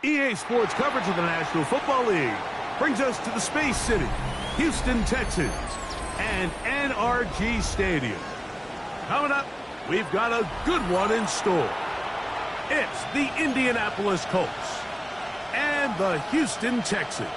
EA Sports coverage of the National Football League brings us to the Space City, Houston Texans, and NRG Stadium. Coming up, we've got a good one in store. It's the Indianapolis Colts and the Houston Texans.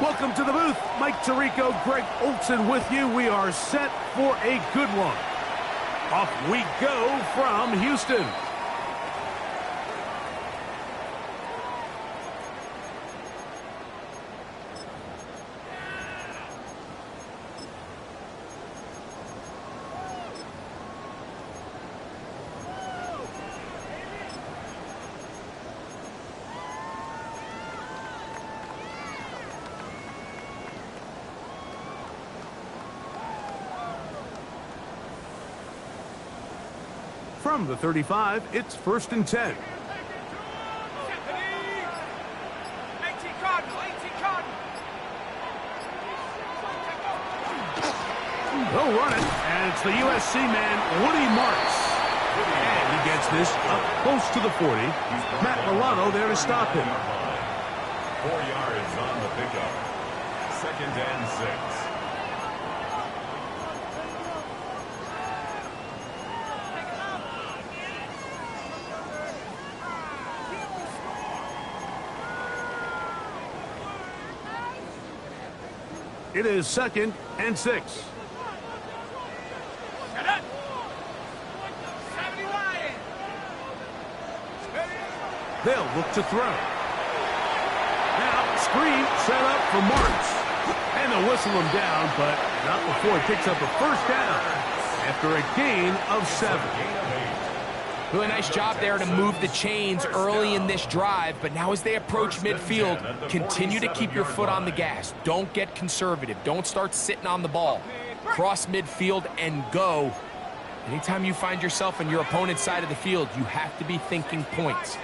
Welcome to the booth. Mike Tirico, Greg Olson with you. We are set for a good one. Off we go from Houston. From the 35, it's 1st and 10. They'll run it, and it's the USC man, Woody Marks. And he gets this up close to the 40. Matt Milano there to stop him. 4 yards on the pickup. 2nd and 6. It is 2nd and 6. They'll look to throw. Now, screen set up for Marks. And they'll whistle him down, but not before he picks up a 1st down after a gain of 7. Really nice job there to move the chains early in this drive, but now as they approach midfield, continue to keep your foot on the gas. Don't get conservative. Don't start sitting on the ball. Cross midfield and go. Anytime you find yourself on your opponent's side of the field, you have to be thinking points.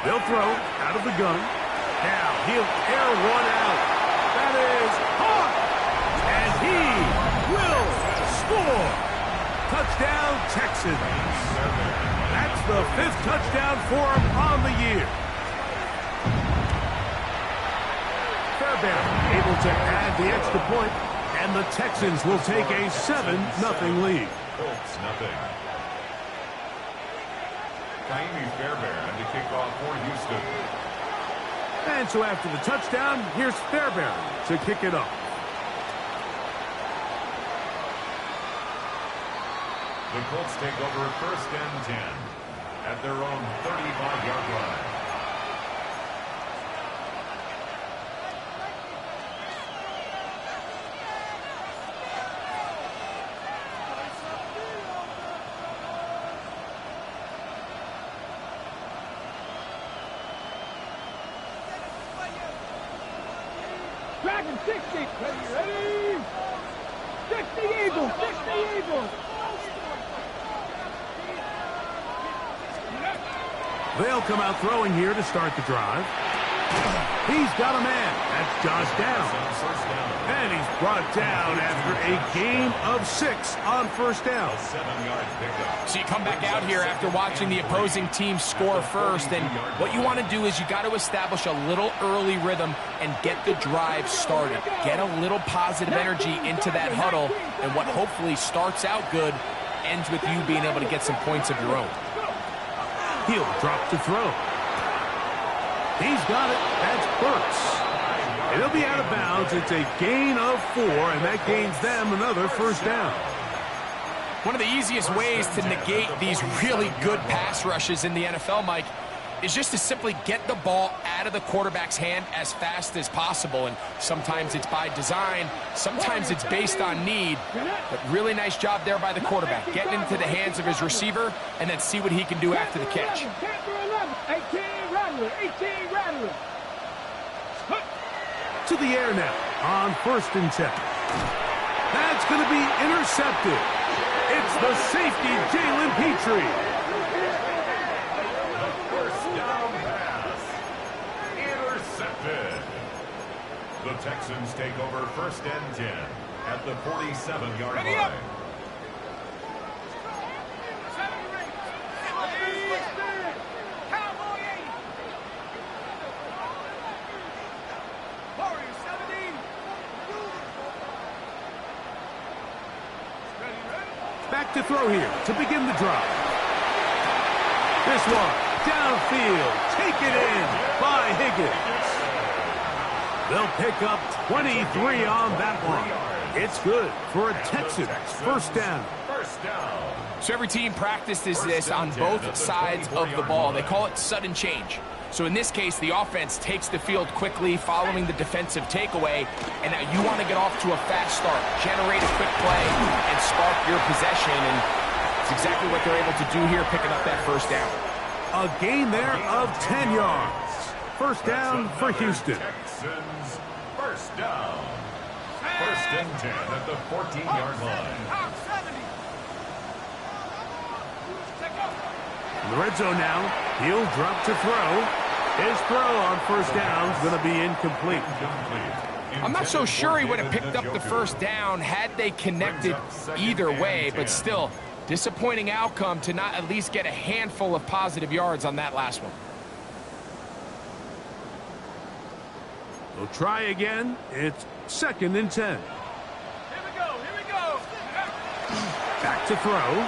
They'll throw out of the gun. Now he'll air one out. That is caught. And he will score. Touchdown, Texans. That's the 5th touchdown for him on the year. Fairbairn able to add the extra point, and the Texans will take a 7-0 lead. Colts nothing. Fairbairn to kick off for Houston. And so after the touchdown, here's Fairbairn to kick it off. The Colts take over 1st and 10 at their own 35-yard line. Dragon 60. Ready? 60 Eagles. 60 Eagles. They'll come out throwing here to start the drive. He's got a man. That's Josh down. And he's brought down after a gain of 6 on 1st down. 7-yard pickup. So you come back out here after watching the opposing team score first, and what you want to do is you got to establish a little early rhythm and get the drive started. Get a little positive energy into that huddle, and what hopefully starts out good ends with you being able to get some points of your own. He'll drop to throw. He's got it. That's Burks. It'll be out of bounds. It's a gain of 4, and that gains them another 1st down. One of the easiest ways to negate these really good pass rushes in the NFL, Mike, is just to simply get the ball out of the quarterback's hand as fast as possible. And sometimes it's by design, sometimes it's based on need. But really nice job there by the quarterback, getting into the hands of his receiver and then see what he can do after the catch. 18 Rattler, 18 Rattler. To the air now on 1st and 10. That's going to be intercepted. It's the safety, Jalen Petrie. The first down pass. Intercepted. The Texans take over 1st and 10 at the 47-yard line. Back to throw here to begin the drive. This one, downfield, taken in by Higgins. They'll pick up 23 on that one. It's good for a Texans 1st down. So every team practices this on both sides of the ball. They call it sudden change. So in this case, the offense takes the field quickly following the defensive takeaway, and now you want to get off to a fast start, generate a quick play, and spark your possession, and it's exactly what they're able to do here, picking up that 1st down. A gain there of 10 yards. 1st down for Houston. Texans 1st down. 1st and 10 at the 14-yard line. In the red zone now, he'll drop to throw. His throw on 1st down is going to be incomplete. I'm not so sure he would have picked up the 1st down had they connected either way, but still, disappointing outcome to not at least get a handful of positive yards on that last one. They'll try again. It's 2nd and 10. Here we go. Back to throw.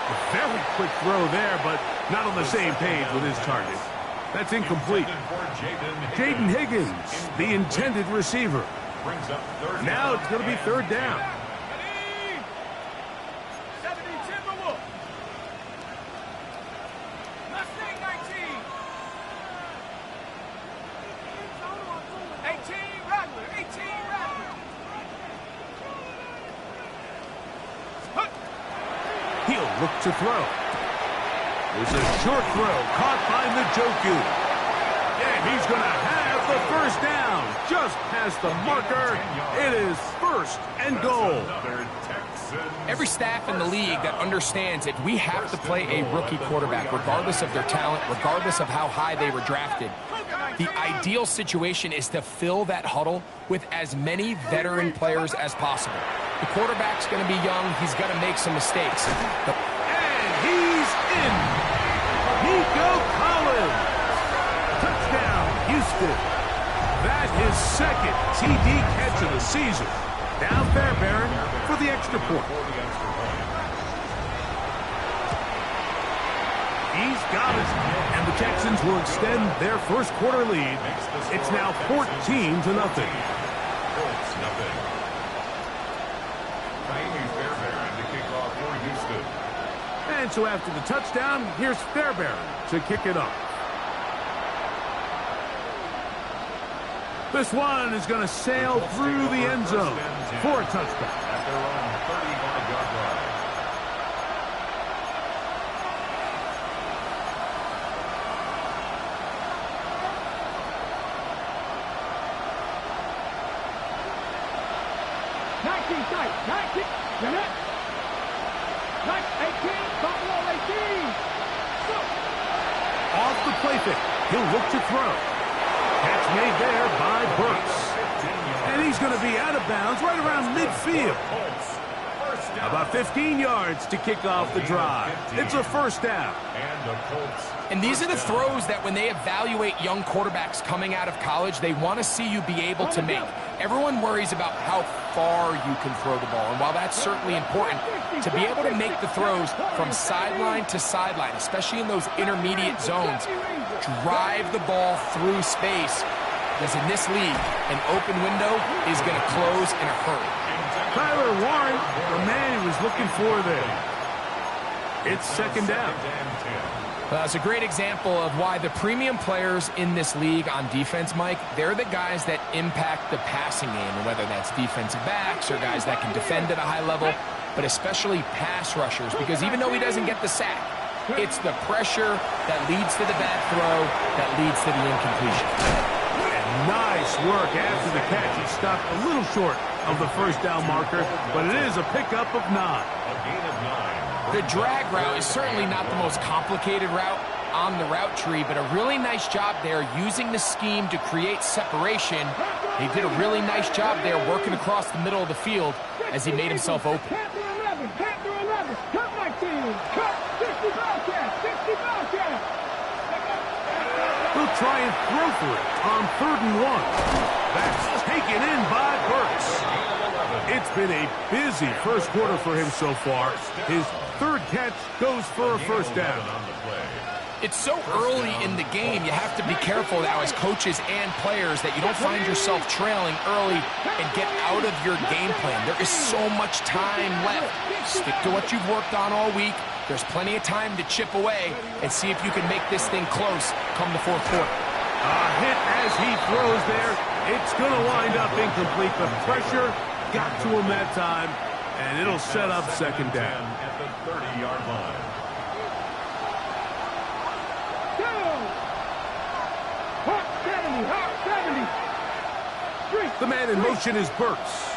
A very quick throw there, but not on the same page with his target. That's incomplete. Jaden Higgins, the intended receiver. Now it's going to be 3rd down. 18 Rattler. He'll look to throw. There's a short throw caught by Njoku. And he's going to have the 1st down. Just past the marker. It is 1st and goal. Every staff in the league that understands if we have to play a rookie quarterback, regardless of their talent, regardless of how high they were drafted, the ideal situation is to fill that huddle with as many veteran players as possible. The quarterback's going to be young. He's going to make some mistakes. And he's in. Nico Collins. Touchdown, Houston. That is 2nd TD catch of the season. Now Fairbairn for the extra point. He's got it. And the Texans will extend their 1st quarter lead. It's now 14-0. And so after the touchdown, here's Fairbairn to kick it off. This one is going to sail through the end zone for a touchdown. At their own 35-yard line. Off the play fake. He'll look to throw. Catch made there by Burks. And he's going to be out of bounds right around midfield. About 15 yards to kick off the drive. It's a 1st down. And these are the throws that when they evaluate young quarterbacks coming out of college, they want to see you be able to make. Everyone worries about how far you can throw the ball. And while that's certainly important, to be able to make the throws from sideline to sideline, especially in those intermediate zones, drive the ball through space. Because in this league, an open window is going to close in a hurry. Tyler Warren, the man he was looking for there. It's second down. Well, it's a great example of why the premium players in this league on defense, Mike, they're the guys that impact the passing game, and whether that's defensive backs or guys that can defend at a high level, but especially pass rushers, because even though he doesn't get the sack, it's the pressure that leads to the bad throw that leads to the incompletion. And nice work after the catch. He stopped a little short of the first down marker, but it is a pickup of 9. A gain of 9. The drag route is certainly not the most complicated route on the route tree, but a really nice job there using the scheme to create separation. He did a really nice job there working across the middle of the field as he made himself open. Panther 11, Panther 11, cut 19, cut 60 Bobcats, 60 Bobcats. He'll try and throw for it on 3rd and 1. That's taken in by Burks. It's been a busy first quarter for him so far. His 3rd catch goes for a first down. It's so early in the game, you have to be careful now as coaches and players that you don't find yourself trailing early and get out of your game plan. There is so much time left. Stick to what you've worked on all week. There's plenty of time to chip away and see if you can make this thing close come the 4th quarter. A hit as he throws there. It's going to wind up incomplete. The pressure got to him that time, and it'll set up second down. At the 30-yard line. Hot 70, hot 70. The man in motion is Burks.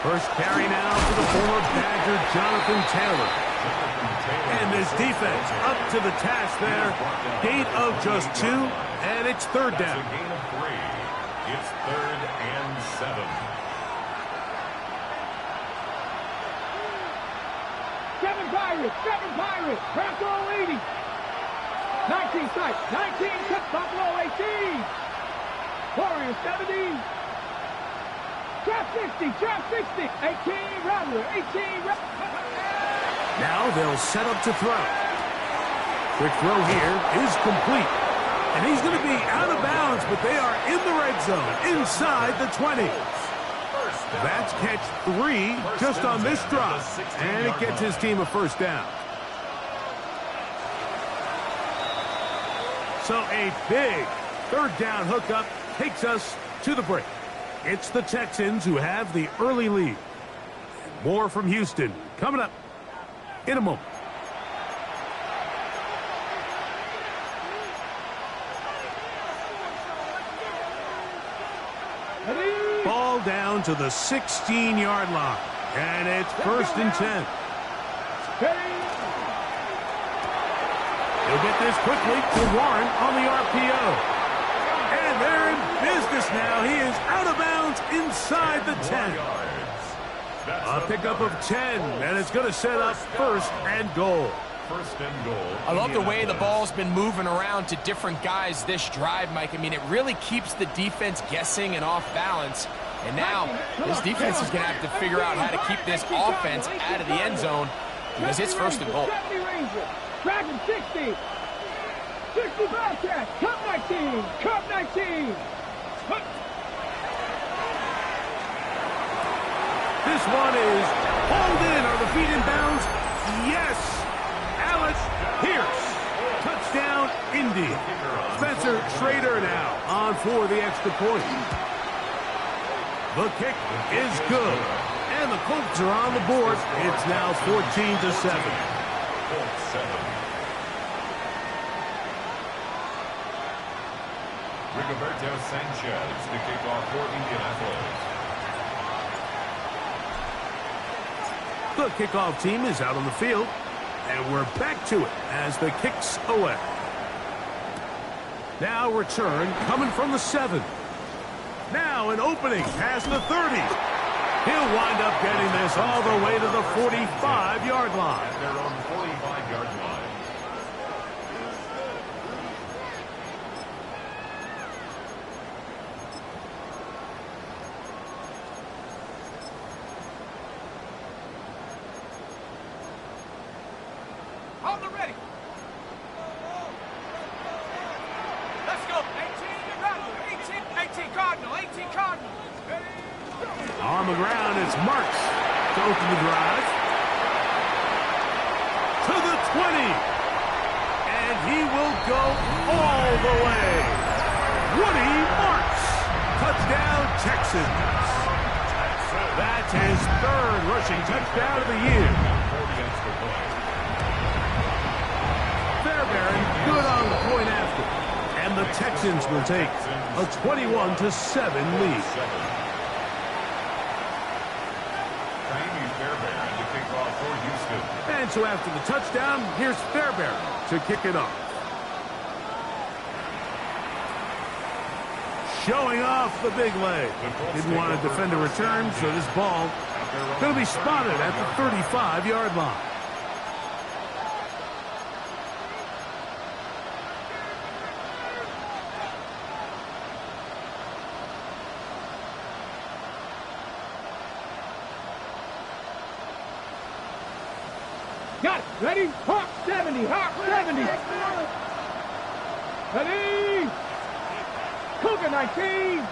First carry now for the former Badger, Jonathan Taylor. And this defense up to the task there. Gain of just 2, and it's 3rd down. It's a gain of 3. It's 3rd and 7. 7 Pirates, 7 Pirates, Buffalo 80. 19 sight, 19 cut, Buffalo 18. Warriors 70. Drop 60, drop 60. 18 Rattler, 18 Rattler. Now they'll set up to throw. Quick throw here is complete. And he's going to be out of bounds, but they are in the red zone, inside the 20. That's catch 3 just on this drive. And it gets his team a first down. So a big 3rd down hookup takes us to the break. It's the Texans who have the early lead. More from Houston coming up in a moment. Ball down to the 16-yard line. And it's 1st and 10. He'll get this quickly to Warren on the RPO. And they're in business now. He is out of bounds inside the 10. A pickup of 10, and it's going to set up 1st and goal. 1st and goal. I love the way the ball's been moving around to different guys this drive, Mike. I mean, it really keeps the defense guessing and off balance. And now this defense is going to have to figure out how to keep this offense out of the end zone because it's 1st and goal. Dragon 60. 60 Bobcats. Cut 19. Cut 19. This one is hauled in. Are the feet in bounds? Yes. Alex Pierce. Touchdown, Indy. Spencer Schrader now on for the extra point. The kick is good. And the Colts are on the board. It's now 14-7. Colts 7. Rigoberto Sanchez to kick off for Indianapolis. The kickoff team is out on the field, and we're back to it as the kick's away. Now return coming from the 7. Now an opening past the 30. He'll wind up getting this all the way to the 45-yard line. At their own 45-yard line. Hold it ready. Let's go. 18 Rattler. 18. On the ground, it's Marks to open the drive. To the 20. And he will go all the way. Woody Marks. Touchdown, Texans. That's his third rushing touchdown of the year. Fairbairn good on the point after. And the Texans will take a 21-7 lead. And so after the touchdown, here's Fairbairn to kick it off. Showing off the big leg. Didn't want to defend a return, so this ball going to be spotted at the 35-yard line. Got it. Ready? Hawk 70. Hawk 70. Ready? Cougar 19.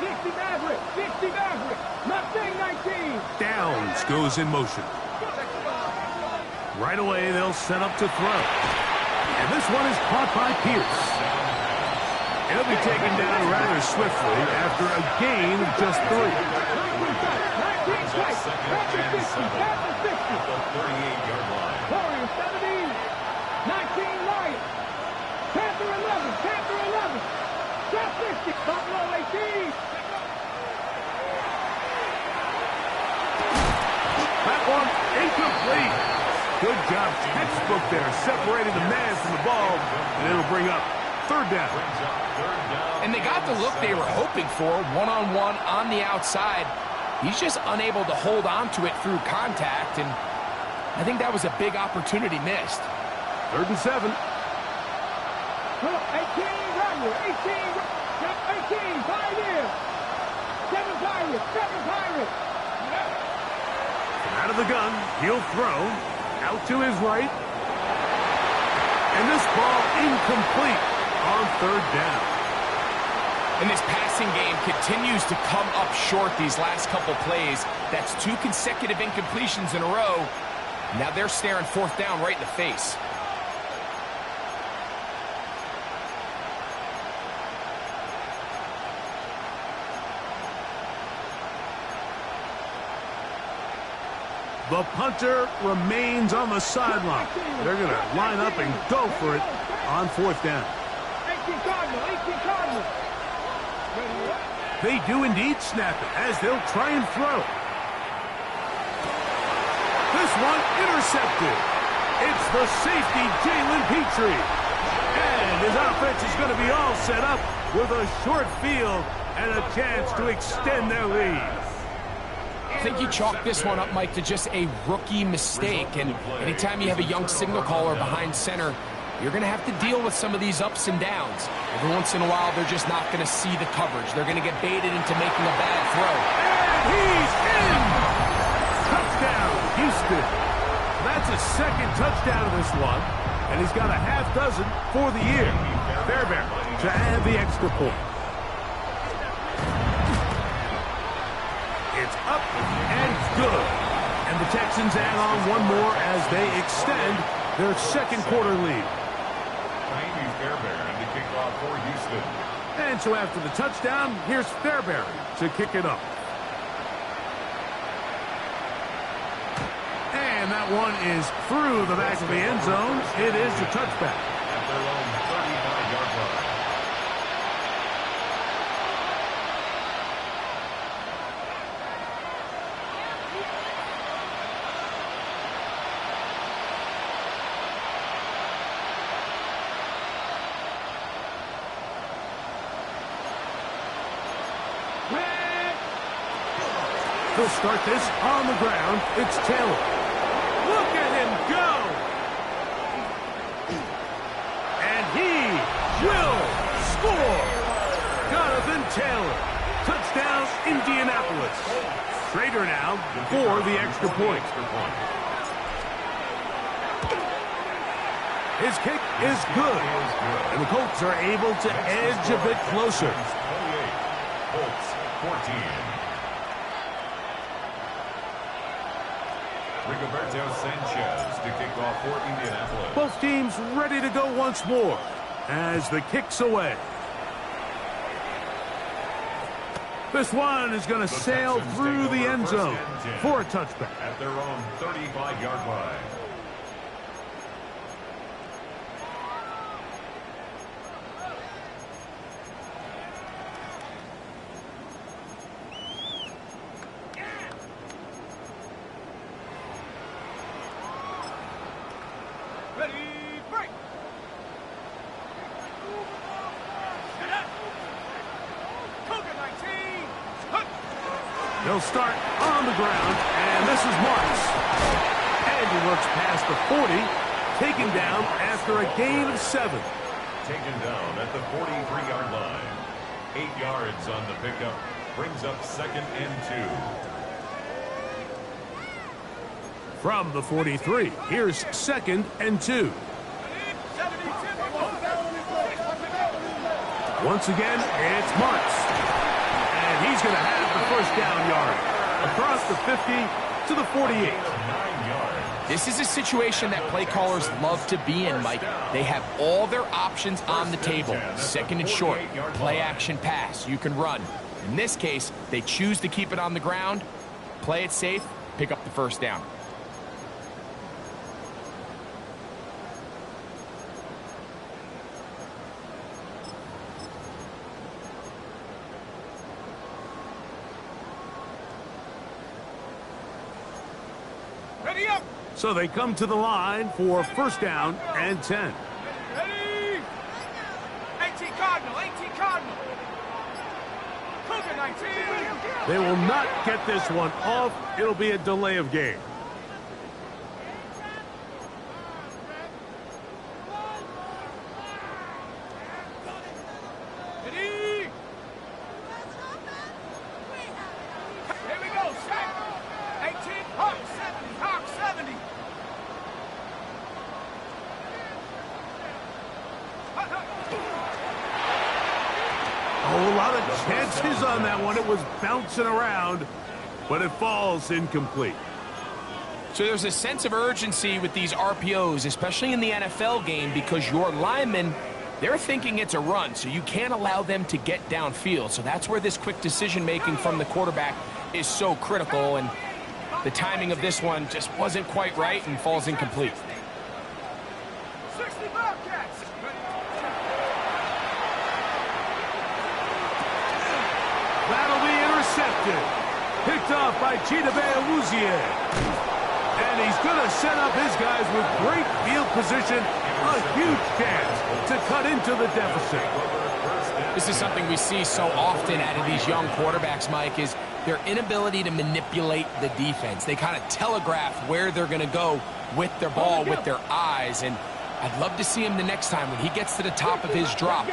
60 Maverick. 60 Maverick. Mustang 19. Downs goes in motion. Right away, they'll set up to throw. And this one is caught by Pierce. He'll be taken down rather swiftly after a gain of just 3. 19 twice. After 50. After 50. 38-yard line. Warrior 70. 19 Lions. Panther 11. Panther 11. Shot 50. Buffalo 18. That one incomplete. Good job, textbook there, separating the man from the ball, and it'll bring up third down. And they got the look they were hoping for, one-on-one on the outside. He's just unable to hold on to it through contact, and I think that was a big opportunity missed. 3rd and 7. 18 Runner. 18 Pioneer. 7 Pirates. 7 Pirates. Out of the gun, he'll throw. Out to his right. And this ball incomplete on 3rd down. And this passing game continues to come up short these last couple plays. That's 2 consecutive incompletions in a row. Now they're staring 4th down right in the face. The punter remains on the sideline. They're going to line up and go for it on 4th down. 18 Cardinal. 18 Cardinal. They do indeed snap it as they'll try and throw. This one intercepted. It's the safety, Jalen Petrie. And his offense is going to be all set up with a short field and a chance to extend their lead. I think you chalk this one up, Mike, to just a rookie mistake. And anytime you have a young signal caller behind center, you're going to have to deal with some of these ups and downs. Every once in a while, they're just not going to see the coverage. They're going to get baited into making a bad throw. And he's in! Touchdown, Houston. That's his 2nd touchdown of this one, and he's got a half dozen for the year. Fairbairn to add the extra point. It's up and good. And the Texans add on one more as they extend their 2nd quarter lead. Fairbairn to kick off for Houston. And so after the touchdown, here's Fairbairn to kick it off. And that one is through the back of the end zone. It is a touchback. At their own 35-yard line. He'll start this on the ground. It's Taylor. Look at him go! And he will score! Jonathan Taylor. Touchdown, Indianapolis. Schrader now for the extra point. His kick is good. And the Colts are able to edge a bit closer. 28, Colts 14. Rigoberto Sanchez to kick off for Indianapolis. Both teams ready to go once more as the kick's away. This one is going to sail Texans through take the over end first zone and 10 for a touchback. at their own 35-yard line. They'll start on the ground, and this is Marks. And he works past the 40, taken down after a gain of 7. Taken down at the 43-yard line. 8 yards on the pickup. Brings up 2nd and 2. From the 43, here's 2nd and 2. Once again, it's Marks. And he's going to have the first down yard across the 50 to the 48. 9 yards. This is a situation that play callers love to be in, Mike. They have all their options on the table. 2nd and short, play action pass. You can run. In this case, they choose to keep it on the ground, play it safe, pick up the first down. So they come to the line for first down and 10. Ready? 18 Cardinal, 18 Cardinal. Cougar 19. They will not get this one off. It'll be a delay of game. Ready? Here we go, set. 18, Hawk 70, Hawk 70. Oh, a lot of chances on that one. It was bouncing around, but it falls incomplete. So there's a sense of urgency with these RPOs, especially in the NFL game, because your linemen, they're thinking it's a run, so you can't allow them to get downfield. So that's where this quick decision-making from the quarterback is so critical, and the timing of this one just wasn't quite right and falls incomplete. 60 Bobcats. That'll be intercepted. Picked off by Chidobe Awuzie. And he's going to set up his guys with great field position. A huge chance to cut into the deficit. This is something we see so often out of these young quarterbacks, Mike, is their inability to manipulate the defense. They kind of telegraph where they're going to go with their ball, with their eyes. And I'd love to see him the next time when he gets to the top of his drop.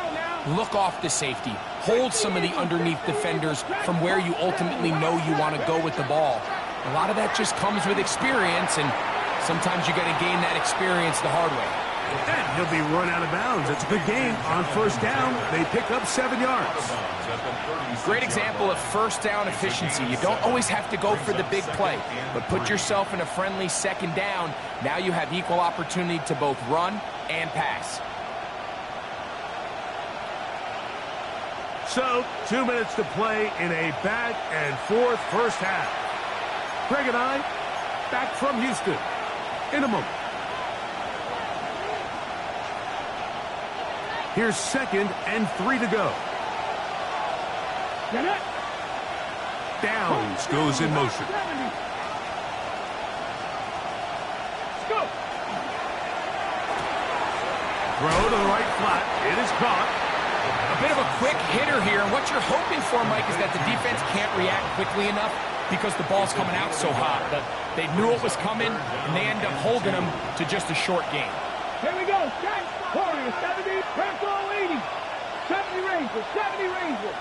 Look off the safety. Hold some of the underneath defenders from where you ultimately know you want to go with the ball. A lot of that just comes with experience, and sometimes you got to gain that experience the hard way. And he'll be run out of bounds. It's a good game. On first down, they pick up 7 yards. Great example of first down efficiency. You don't always have to go for the big play, but put yourself in a friendly second down. Now you have equal opportunity to both run and pass. So, 2 minutes to play in a back and forth first half. Greg and I, back from Houston in a moment. Here's 2nd and 3 to go. Get it? Downs goes in motion. 70. Go. Throw to the right flat. It is caught. A bit of a quick hitter here, and what you're hoping for, Mike, is that the defense can't react quickly enough because the ball's coming out so hot. But they knew it was coming, and they end up holding them to just a short game. Here we go. Set. Warriors 70. Purple 80. 70 Rangers. 70 Rangers.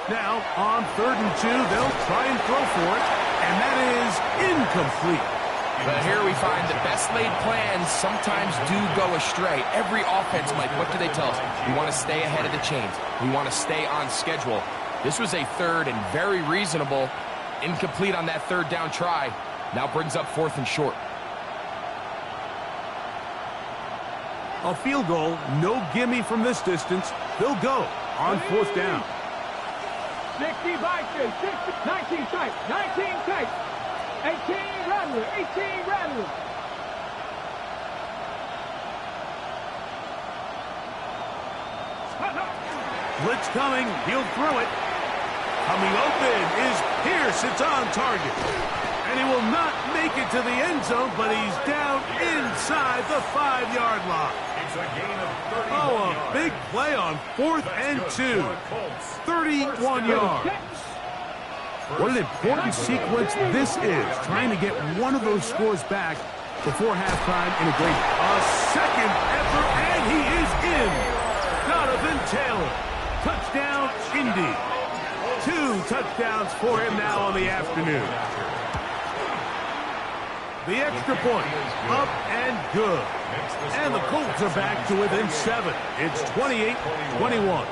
Now, on 3rd and 2, they'll try and throw for it, and that is incomplete. But here we find the best laid plans sometimes do go astray. Every offense, Mike, what do they tell us? We want to stay ahead of the chains. We want to stay on schedule. This was a third and very reasonable. Incomplete on that third down try. Now brings up 4th and short. A field goal, no gimme from this distance. They'll go on 4th down. 60 Vikings, 60, 19 tight, 19 tight, 18 Rattler, 18 Rattler. Blitz coming, he'll throw it. Coming open is Pierce, it's on target. And he will not make it to the end zone, but he's down inside the 5-yard line. It's a gain of 31 Oh, a yards. big play on 4th and 2. 31 yards. What an important sequence this is, trying to get one of those scores back before halftime in a great second effort, and he is in. Donovan Taylor, touchdown Indy. 2 touchdowns for him now on the afternoon. The extra point, up and good. And the Colts are back to within 7. It's 28-21.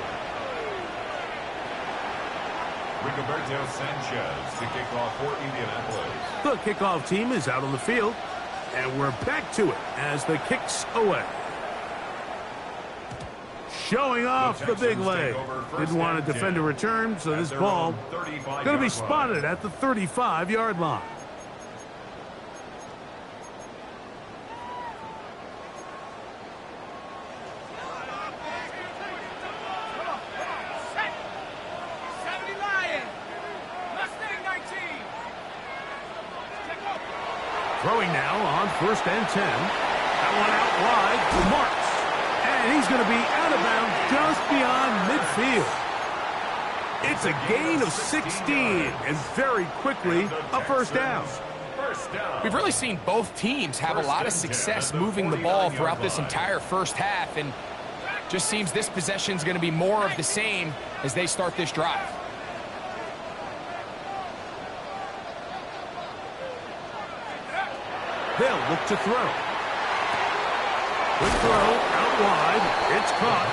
Rigoberto Sanchez to kick off for Indianapolis. The kickoff team is out on the field, and we're back to it as the kick's away. Showing off the big leg. Didn't want to defend a return, so this ball going to be spotted at the 35-yard line. Throwing now on 1st and 10. That one out wide to Marks. And he's going to be out of bounds just beyond midfield. It's a gain of 16, and very quickly, a 1st down. We've really seen both teams have a lot of success moving the ball throughout this entire first half, and just seems this possession is going to be more of the same as they start this drive. They'll look to throw. Quick throw, out wide. It's caught.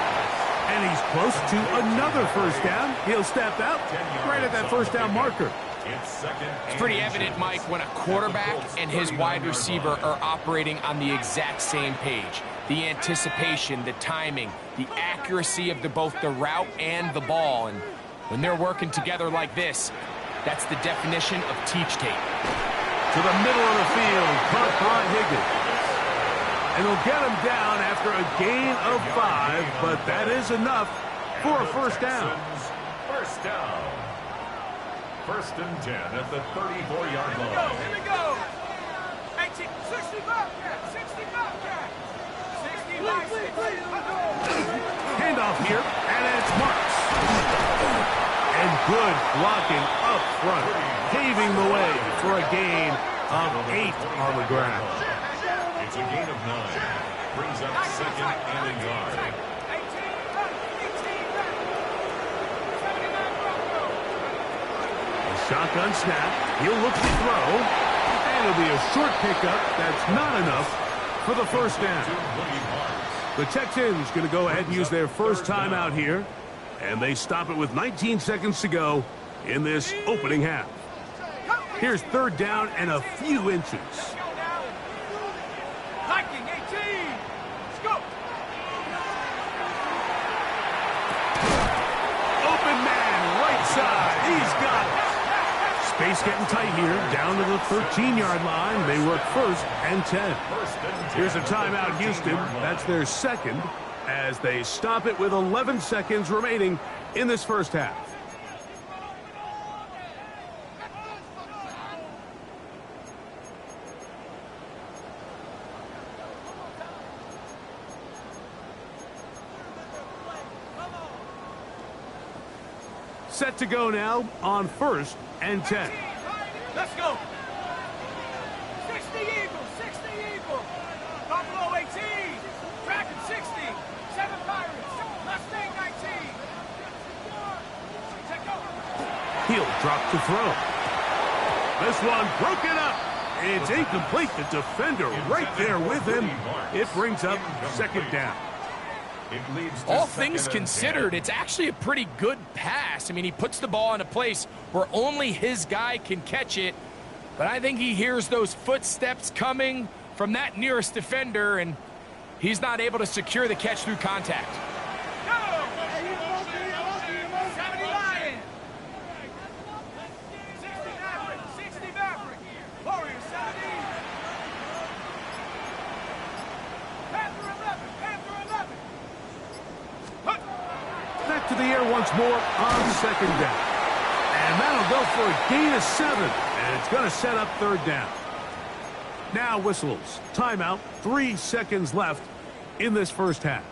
And he's close to another 1st down. He'll step out right at that 1st down marker. It's pretty evident, Mike, when a quarterback and his wide receiver are operating on the exact same page. The anticipation, the timing, the accuracy of both the route and the ball. And when they're working together like this, that's the definition of teach tape. To the middle of the field, caught by Higgins. And they'll get him down after a gain of 5, but that is enough for a 1st down. 1st down. 1st and 10 at the 34-yard line. Here we go. 18, 60 Bobcat, 60 Bobcat. 60 Handoff here, and it's Marks. And good blocking up front, paving the way for a gain of 8 on the ground. It's a gain of 9. Brings up 2nd and a yard. A shotgun snap. He'll look to throw. And it'll be a short pickup. That's not enough for the 1st down. The Texans going to go ahead and use their first timeout here. And they stop it with 19 seconds to go in this opening half. Here's 3rd down and a few inches. Viking 18. Let's go. Open man, right side. He's got it. Space getting tight here. Down to the 13-yard line. They work 1st and 10. Here's a timeout, Houston. That's their 2nd as they stop it with 11 seconds remaining in this first half. Set to go now on 1st and 10. Let's go. 60 Eagles, 60 Eagles. Buffalo 18. Dragon 60. 7 Pirates. Mustang 19. He'll drop to throw. This one broken up. It's incomplete. The defender right there with him. It brings up second down. All things considered, it's actually a pretty good pass. I mean, he puts the ball in a place where only his guy can catch it. But I think he hears those footsteps coming from that nearest defender, and he's not able to secure the catch through contact. Back to the air once more on second down. And that'll go for a gain of 7. And it's going to set up third down. Now whistles. Timeout. 3 seconds left in this first half.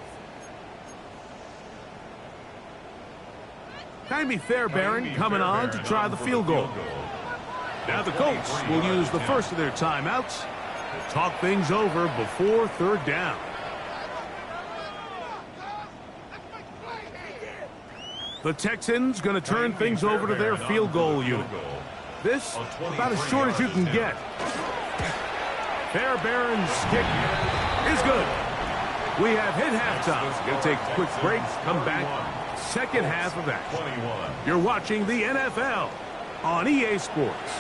Jaime Fairbairn coming on to try the field goal. Now the Colts will use the first of their timeouts to talk things over before third down. The Texans going to turn things over to their field goal unit. This about as short as you can get. Fairbairn's kick is good. We have hit halftime. Going to take a quick break. Come back. Second half of action. You're watching the NFL on EA Sports.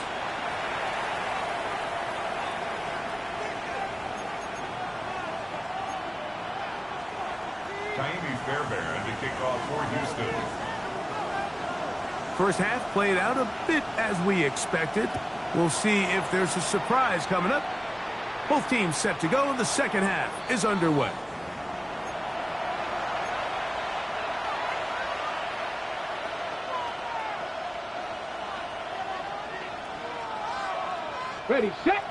Jaime Fairbairn to kick off for Houston. First half played out a bit as we expected. We'll see if there's a surprise coming up. Both teams set to go, and the second half is underway. Ready, set.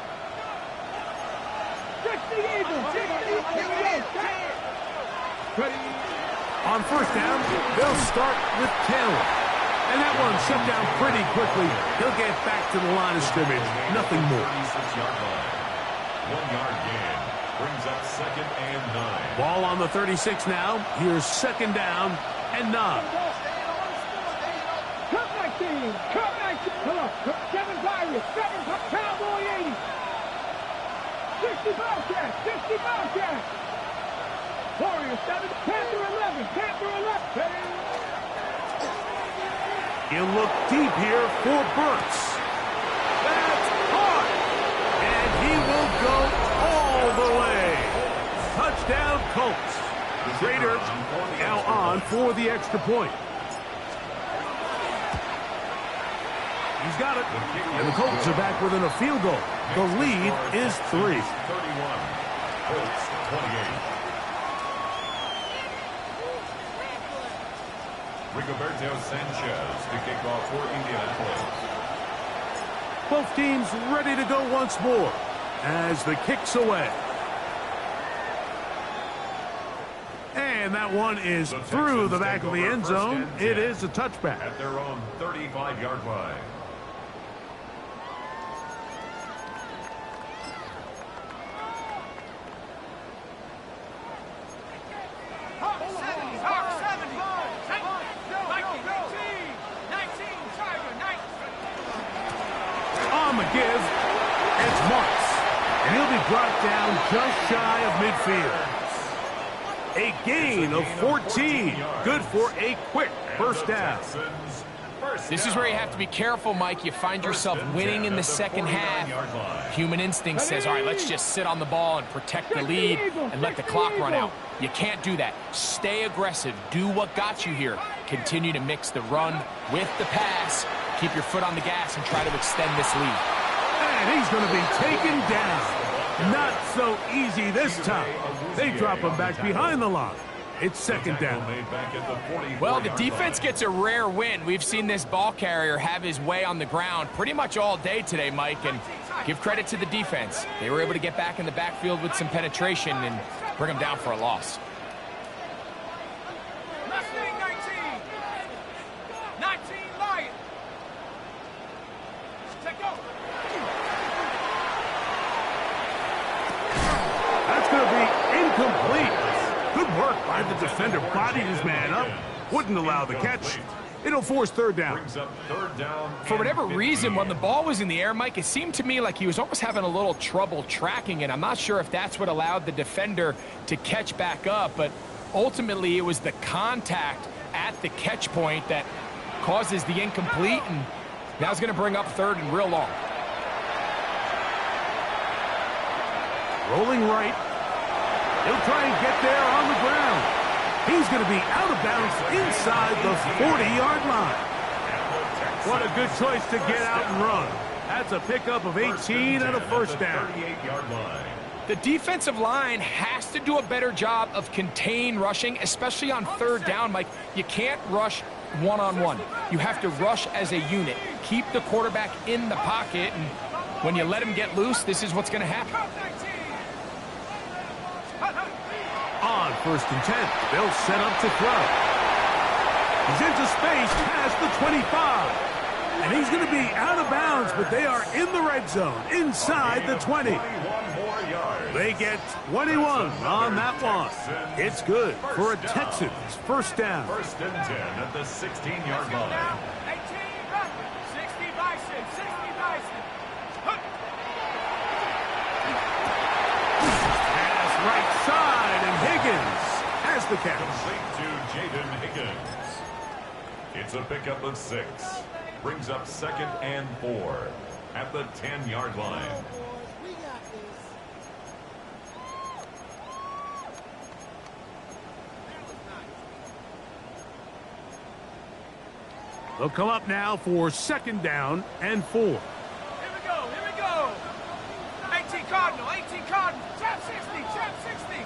60 Eagles. 60. Ready. On first down, they'll start with Taylor. And that one shut down pretty quickly. He'll get back to the line of scrimmage. Nothing more. 36-yard line. 1-yard gain. Brings up second and 9. Ball on the 36 now. Here's second down and 9. Cut 19. Cut 19. Come on. 7 Pirates. 7 Cowboy 80. 60 Bobcats. 60 Bobcats. Warriors 7. Panther 11. Panther 11. He'll look deep here for Burks. That's caught. And he will go all the way. Touchdown, Colts. Schrader now on for the extra point. He's got it. And the Colts are back within a field goal. The lead is 3. 31. Colts 28. Rigoberto Sanchez to kick off for Indianapolis. Both teams ready to go once more as the kick's away. And that one is through the back of the end zone. It is a touchback. At their own 35-yard line. Give, it's Marks, and he'll be brought down just shy of midfield. A gain of 14, good for a quick first down. This is where you have to be careful, Mike. You find yourself winning in the second half. Human instinct says, all right, let's just sit on the ball and protect the lead and let the clock run out. You can't do that. Stay aggressive. Do what got you here. Continue to mix the run with the pass. Keep your foot on the gas and try to extend this lead. And he's going to be taken down. Not so easy this time. They drop him back behind the line. It's second down. Well, the defense gets a rare win. We've seen this ball carrier have his way on the ground pretty much all day today, Mike, and give credit to the defense. They were able to get back in the backfield with some penetration and bring him down for a loss. 19 Lions. Take go. That's going to be incomplete. Good work by the defender. Bodied his man up. Wouldn't allow the catch. It'll force third down. Brings up third down. For whatever and reason, 15. when the ball was in the air, Mike, it seemed to me like he was almost having a little trouble tracking it. I'm not sure if that's what allowed the defender to catch back up, but ultimately it was the contact at the catch point that causes the incomplete, and now it's going to bring up third and real long. Rolling right. He'll try and get there on the ground. He's going to be out of bounds inside the 40-yard line. What a good choice to get out and run. That's a pickup of 18 and a first down. 38-yard line. The defensive line has to do a better job of contain rushing, especially on third down, Mike. You can't rush one-on-one. You have to rush as a unit. Keep the quarterback in the pocket, and when you let him get loose, this is what's going to happen. On 1st and 10, they'll set up to throw. He's into space past the 25. And he's going to be out of bounds, but they are in the red zone, inside the 20. 21 more yards. They get 21 on that one. It's good for a Texans first down. 1st and 10 at the 16-yard line. 18, run. 60 Bison, 60 Bison. Pass right side, and Higgins has the catch. Complete to Jaden Higgins. It's a pickup of 6. Brings up 2nd and 4 at the 10-yard line. They'll come up now for 2nd down and 4. Here we go, here we go. 18 Cardinal, 18 Cardinal. Trap 60, trap 60.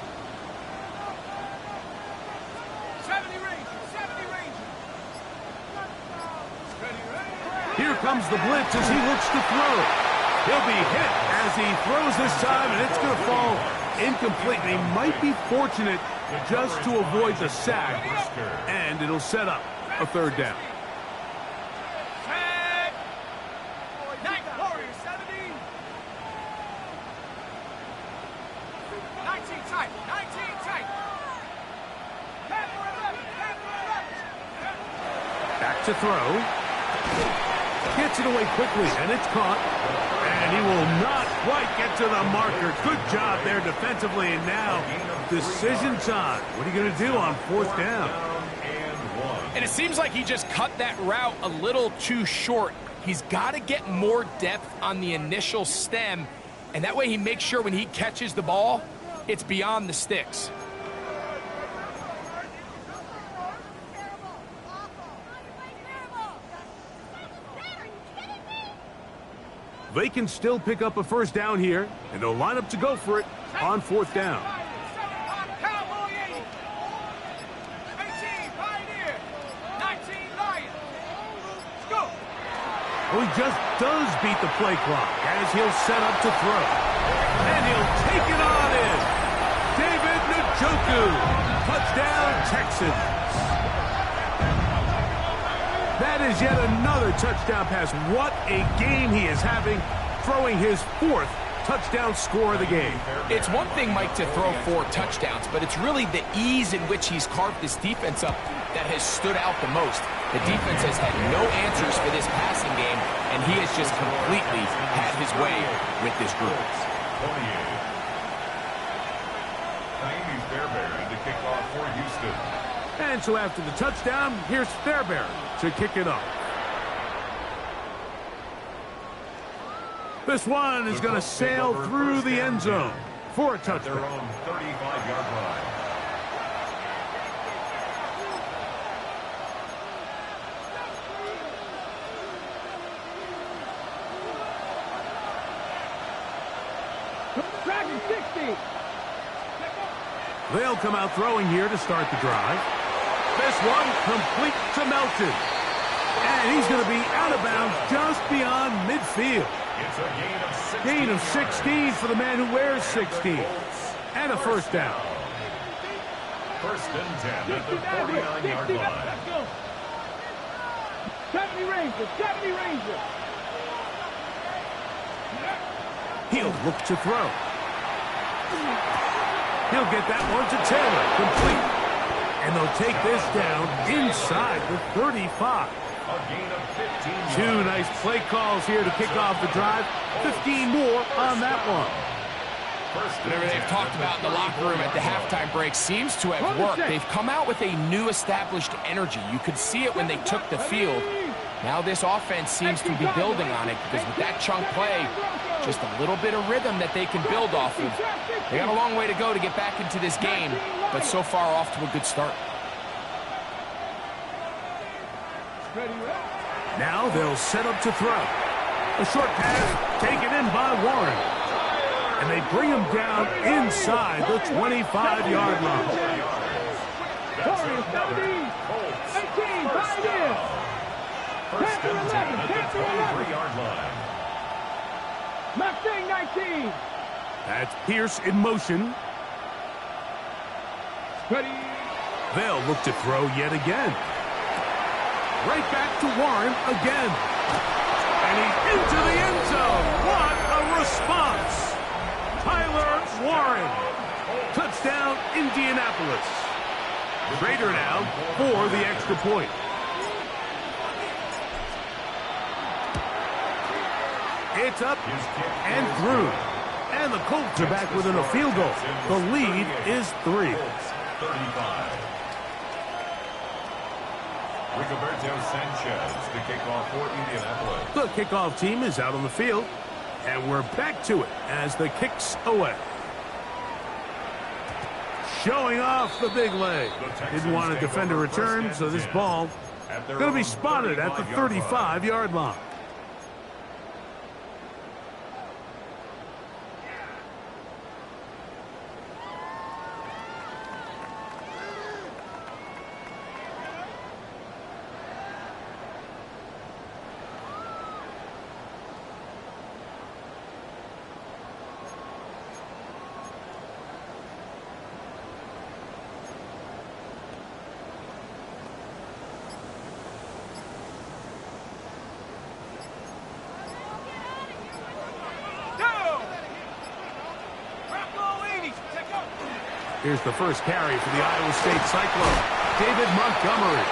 70 Ranger, 70 Ranger. Here comes the blitz as he looks to throw. He'll be hit as he throws this time, and it's going to fall incomplete. They might be fortunate just to avoid the sack, and it'll set up a 3rd down. Night Warrior, 70. 19 tight, 19 tight. Panther 11, Panther 11. Back to throw. Gets it away quickly, and it's caught. And he will not quite get to the marker. Good job there defensively, and now decision time. What are you going to do on 4th down? And it seems like he just cut that route a little too short. He's got to get more depth on the initial stem, and that way he makes sure when he catches the ball, it's beyond the sticks. They can still pick up a 1st down here, and they'll line up to go for it on 4th down. Cowboy 80. 18 Pioneer. 19 Lion. Let's go. Well, he just does beat the play clock as he'll set up to throw. And he'll take it on in. David Njoku. Touchdown, Texans. That is yet another touchdown pass. What a game he is having, throwing his 4th touchdown score of the game. It's one thing, Mike, to throw 4 touchdowns, but it's really the ease in which he's carved this defense up that has stood out the most. The defense has had no answers for this passing game, and he has just completely had his way with this group. 28. Naomi Fairbairn to kick off for Houston. And so after the touchdown, here's Fairbairn to kick it off. This one is going to sail through the end zone for a At their touchdown. own 35-yard line. Dragon 60. They'll come out throwing here to start the drive. This one complete to Melton. And he's going to be out of bounds just beyond midfield. It's a Gain of 16 for the man who wears 16. And a 1st down. 1st and 10 at the 49-yard line. Let's go. 70 Ranger, 70 Ranger. He'll look to throw. He'll get that one to Taylor, complete. And they'll take this down inside the 35. A gain of 15. Two nice play calls here to kick off the drive. 15 more on that one. Whatever they've talked about in the locker room at the halftime break seems to have worked. They've come out with a new established energy. You could see it when they took the field. Now this offense seems to be building on it because with that chunk play, just a little bit of rhythm that they can build off of. They got a long way to go to get back into this game, but so far off to a good start. Now they'll set up to throw. A short pass taken in by Warren. And they bring him down inside the 25-yard line. Warriors 17, 18, 5 in. First and 10 at the 23-yard line. Mustang 19. That's Pierce in motion. Ready. They'll look to throw yet again. Right back to Warren again. And he's into the end zone. What a response. Tyler Warren. Touchdown, Indianapolis. Trader now for the extra point. It's up and through. And the Colts are back within a field goal. The lead is 3. 35. Rigoberto Sanchez to kick off for Indianapolis. The kickoff team is out on the field. And we're back to it as the kick's away. Showing off the big leg. Didn't want to defend a return, so this ball going to be spotted at the 35-yard line. Here's the first carry for the Iowa State Cyclone, David Montgomery.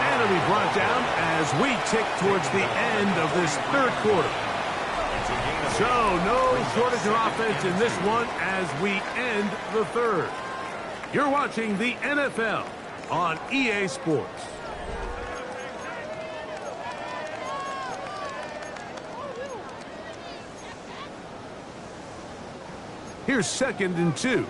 And it'll be brought down as we tick towards the end of this third quarter. So no shortage of offense in this one as we end the third. You're watching the NFL on EA Sports. Here's 2nd and 2.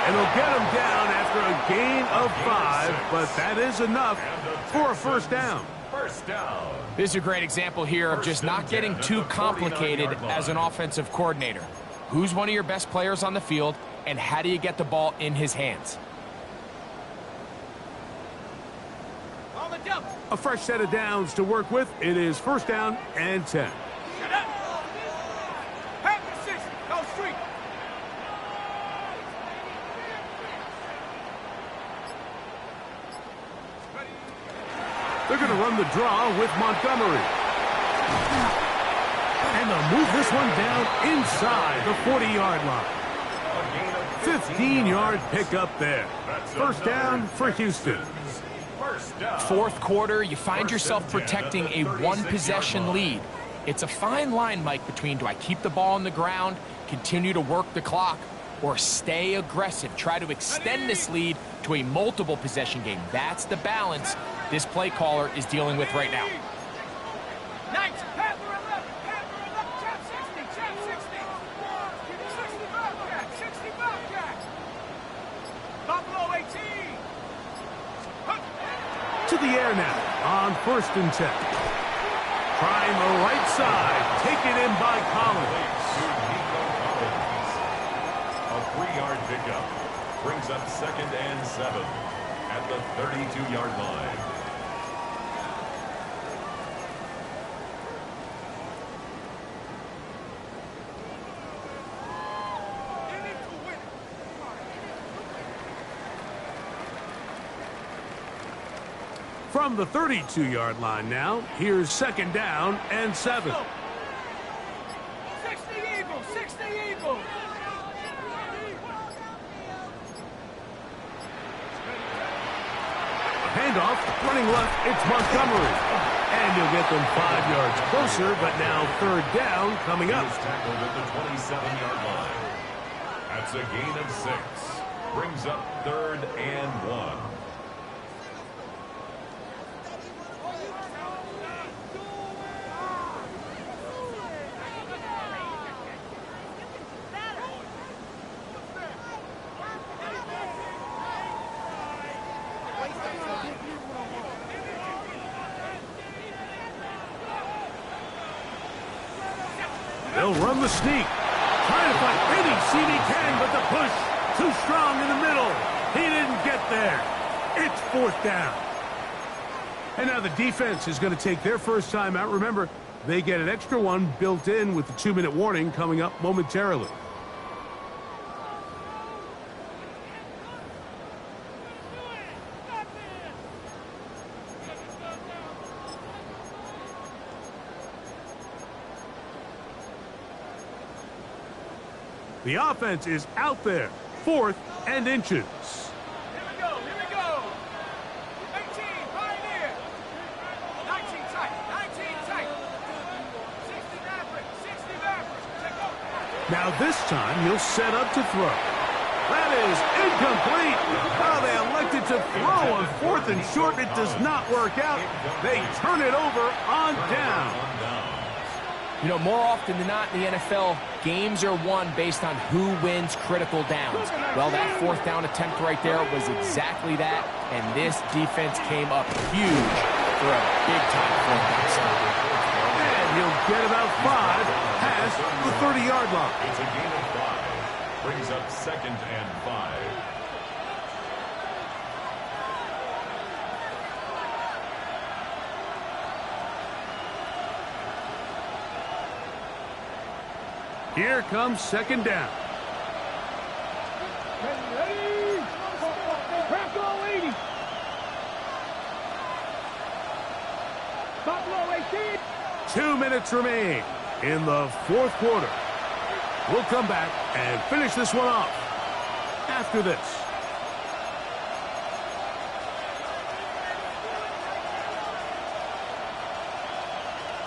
And they'll get him down after a gain of 5, but that is enough for a first down. This is a great example here of just not getting too complicated as an offensive coordinator. Who's one of your best players on the field, and how do you get the ball in his hands? A fresh set of downs to work with. It is 1st down and 10. They're going to run the draw with Montgomery. And they'll move this one down inside the 40-yard line. 15-yard pickup there. 1st down for Houston. Fourth quarter, you find yourself protecting a one-possession lead. It's a fine line, Mike, between do I keep the ball on the ground, continue to work the clock, or stay aggressive, try to extend this lead to a multiple possession game. That's the balance this play caller is dealing with right now. To the air now on 1st and 10. Trying the right side, taken in by Collins. A 3-yard pickup brings up 2nd and 7 at the 32-yard line. From the 32-yard line now, here's 2nd down and 7. 60 Eagles, 60 Eagles. Handoff, running left, it's Montgomery. And he'll get them 5 yards closer, but now 3rd down coming up. He is tackled at the 27-yard line. That's a gain of 6. Brings up 3rd and 1. They'll run the sneak. Trying to find any seam he can, but the push too strong in the middle. He didn't get there. It's 4th down. And now the defense is going to take their first time out. Remember, they get an extra one built in with the 2-minute warning coming up momentarily. The offense is out there. 4th and inches. Here we go, here we go. 18, Pioneer. 19 tight, 19 tight. 60 Maverick, 60 Maverick. Check out. Now this time he'll set up to throw. That is incomplete. Oh, they elected to throw on 4th and short. It does not work out. They turn it over on down. You know, more often than not in the NFL, games are won based on who wins critical downs. Well, that 4th down attempt right there was exactly that, and this defense came up huge for a big-time 4th down stop. And he'll get about 5 past the 30-yard line. It's a gain of 5. Brings up 2nd and 5. Here comes 2nd down. Ready? Buffalo 80. Buffalo 18. 2 minutes remain in the 4th quarter. We'll come back and finish this one off after this.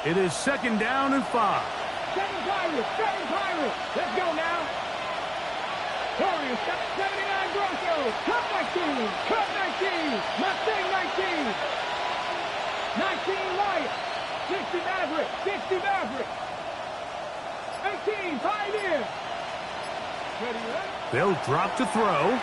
It is 2nd down and 5. 7 Pirates, 7 Pirates. Let's go now. Warriors, 79 Broncos. Cup 19, Cup 19. Mustang 19. 19 Lions. 60 Maverick, 60 Maverick. 18 Pioneer. Ready, ready? They'll drop to throw.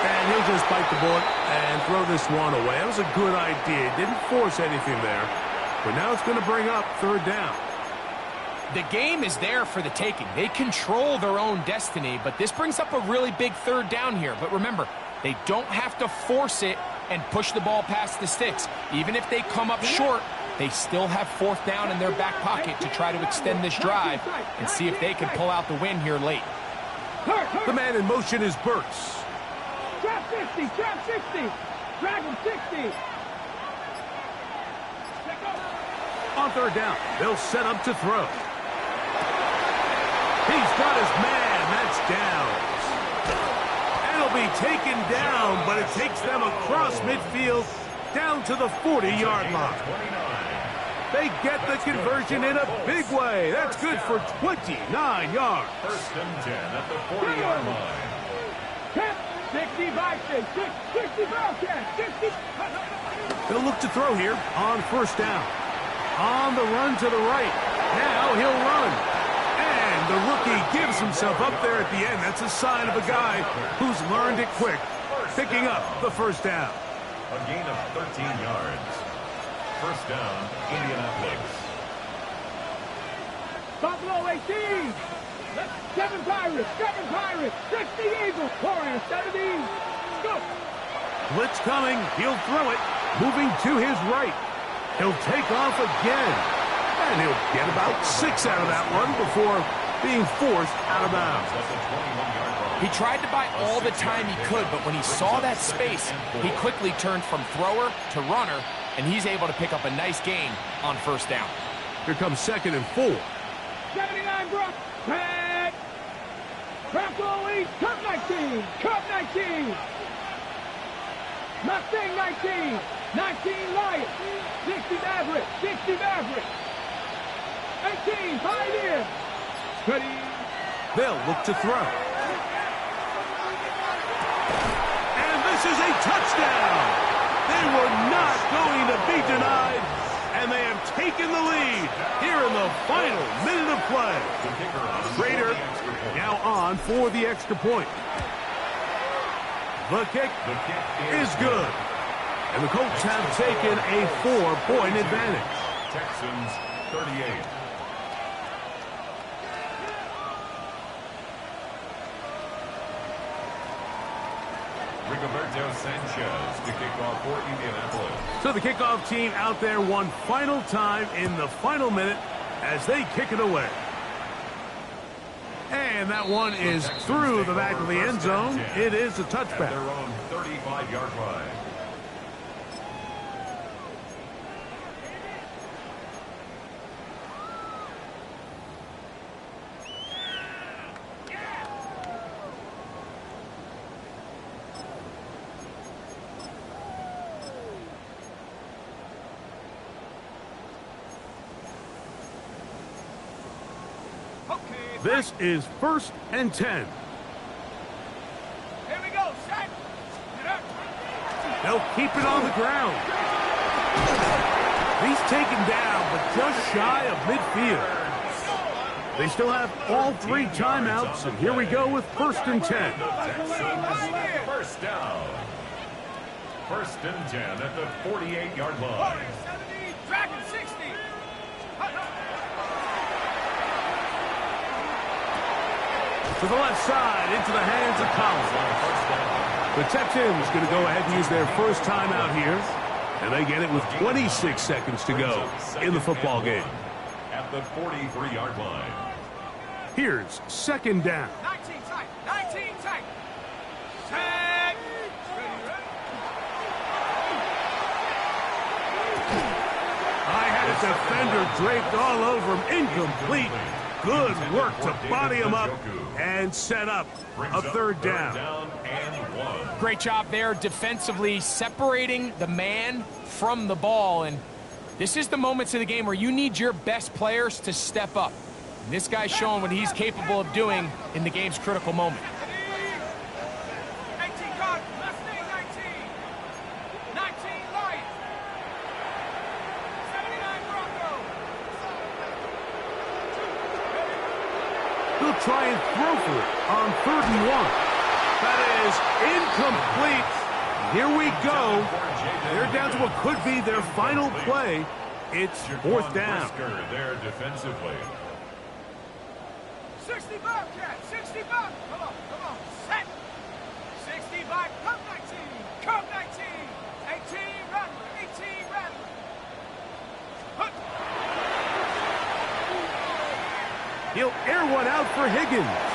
And he'll just bite the bullet and throw this one away. That was a good idea. Didn't force anything there. But now it's going to bring up 3rd down. The game is there for the taking. They control their own destiny, but this brings up a really big 3rd down here. But remember, they don't have to force it and push the ball past the sticks. Even if they come up short, they still have 4th down in their back pocket to try to extend this drive and see if they can pull out the win here late. The man in motion is Burks. Trap 50, trap 60. Dragon 60. On 3rd down, they'll set up to throw. He's got his man. That's Downs. And he'll be taken down, but it takes them across midfield down to the 40-yard line. They get the conversion in a big way. That's good for 29 yards. 1st and 10 at the 40-yard line. 60 Vikings, 60 Bobcats, 60. They'll look to throw here on 1st down. On the run to the right. Now he'll run. And the rookie gives himself up there at the end. That's a sign of a guy who's learned it quick, picking up the 1st down. A gain of 13 yards. 1st down, Indianapolis. Buffalo 18. 7 Pirates, 60 Eagles, Warriors 70. Go. Blitz coming. He'll throw it. Moving to his right. He'll take off again. And he'll get about 6 out of that one before being forced out of bounds. He tried to buy all the time he could, but when he saw that space, he quickly turned from thrower to runner, and he's able to pick up a nice gain on first down. Here comes 2nd and 4. 79 Brock. Tag. Bronco East. Cup 19. Cup 19. Mustang 19. 19 Lion. 60 Maverick. 60 Maverick. 18 Pioneer. Ready. They'll look to throw. And this is a touchdown. They were not going to be denied, and they have taken the lead here in the final minute of play. Raider now on for the extra point. The kick is good. And the Colts have taken a 4-point advantage. Texans 38. Rigoberto Sanchez to kick off for Indianapolis. So the kickoff team out there one final time in the final minute as they kick it away. And that one is through the back of the end zone. It is a touchback. At their own 35-yard line. This is 1st and 10. Here we go, set. Get up. They'll keep it on the ground. He's taken down, but just shy of midfield. They still have all 3 timeouts, and here we go with 1st and 10. First down. 1st and 10 at the 48-yard line. 70, Dragon 60. To the left side, into the hands of Collins. The Texans going to go ahead and use their first timeout here. And they get it with 26 seconds to go in the football game. At the 43-yard line. Here's 2nd down. 19 tight. 19 tight. Set. I had a defender draped all over him. Incomplete. Good work to body him up and set up a 3rd down. Great job there defensively, separating the man from the ball. And this is the moments of the game where you need your best players to step up. And this guy's showing what he's capable of doing in the game's critical moment. 18 guard. Mustang 19. 19 Lion. 79 Bronco. He'll try and throw for it on 3rd and 1. That is incomplete. Here we go. They're down to what could be their final play. It's 4th down. There defensively. 65 cat. 65. Come on. Set. 65. Cup 19. Cup 19. 18 Rattler. 18 Rattler. Hook. He'll air one out for Higgins.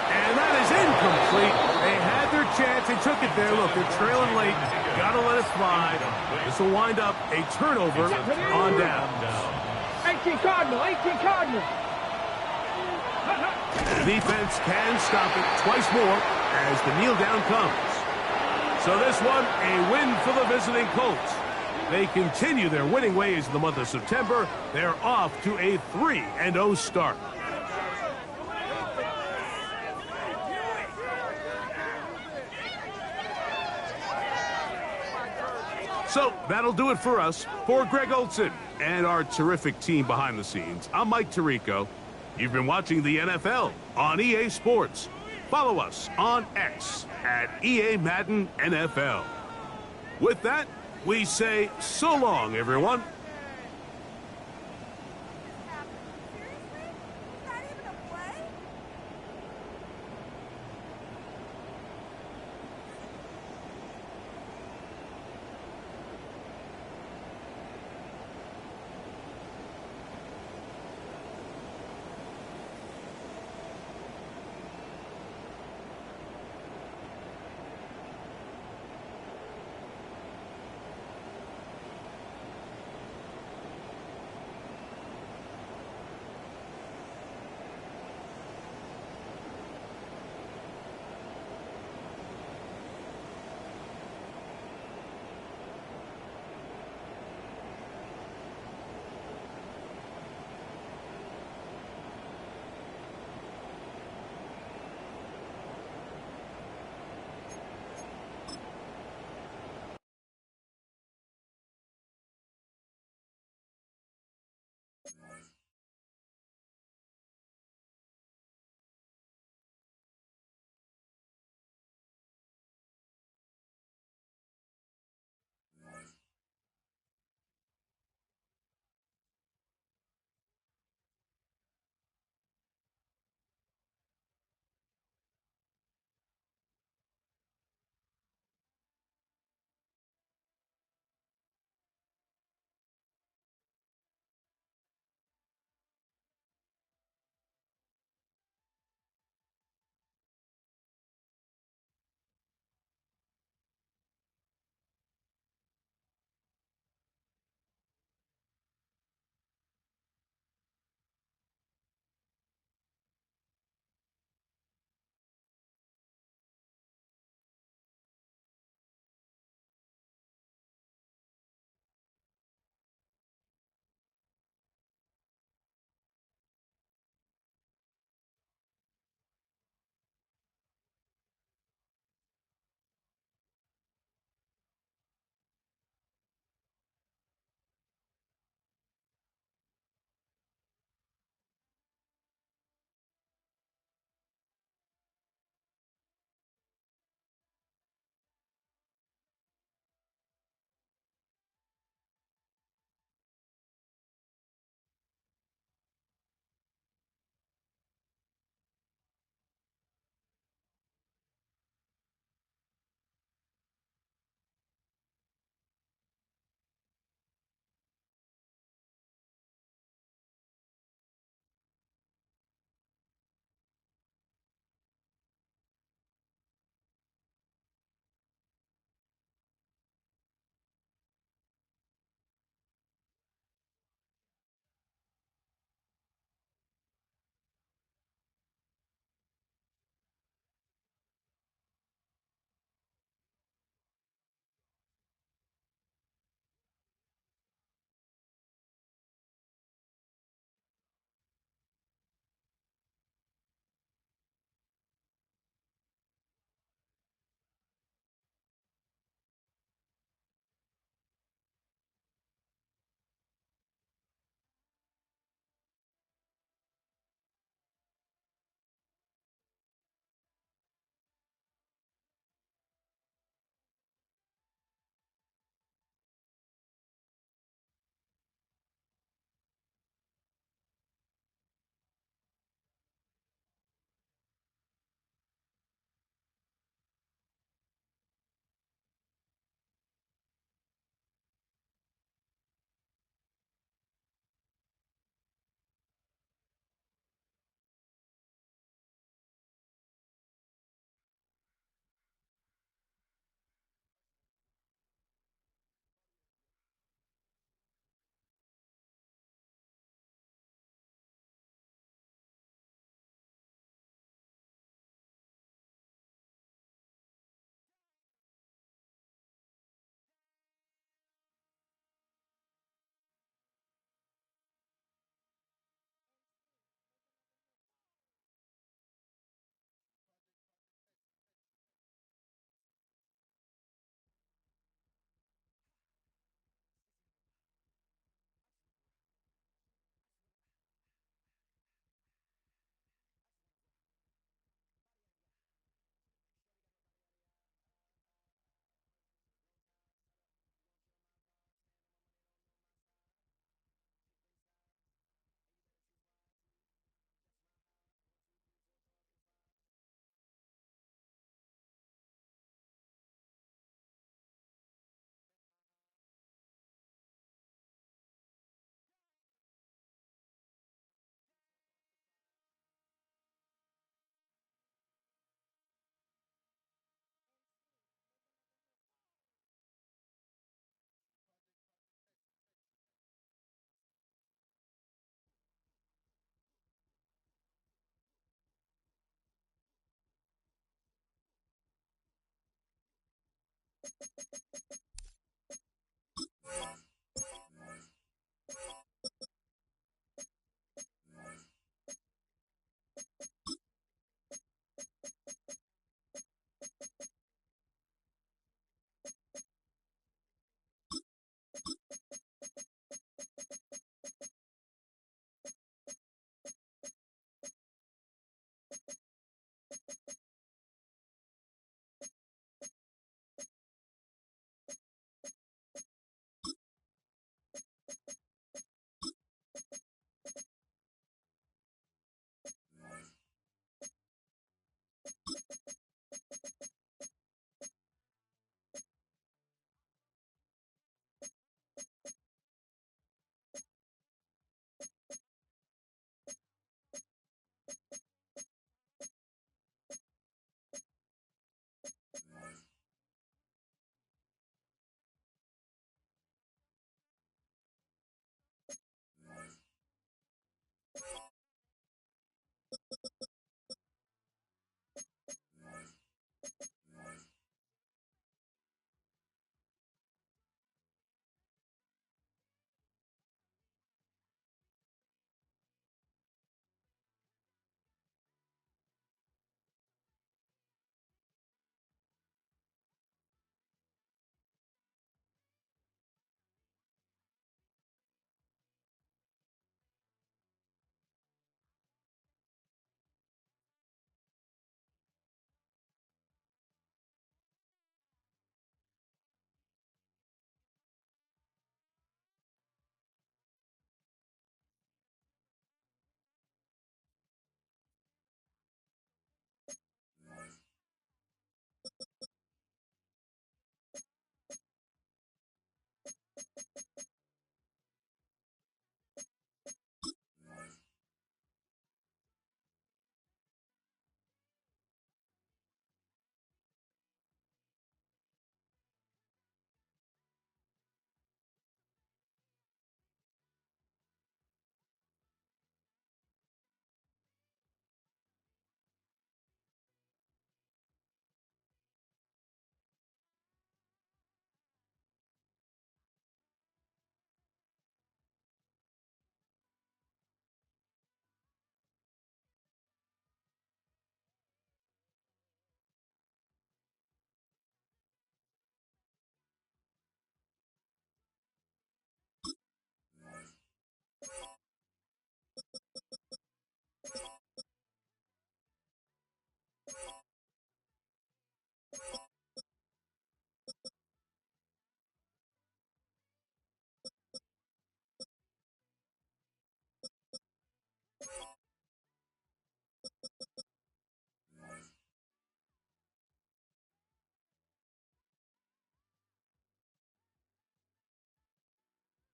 And that is incomplete. They had their chance. They took it there. Look, they're trailing late. Got to let it fly. This will wind up a turnover on down. 18 Cardinal. 18 Cardinal. Defense can stop it twice more as the kneel down comes. So this one, a win for the visiting Colts. They continue their winning ways in the month of September. They're off to a 3-0 start. So that'll do it for us. For Greg Olson and our terrific team behind the scenes, I'm Mike Tirico. You've been watching the NFL on EA Sports. Follow us on X at EA Madden NFL. With that, we say so long, everyone.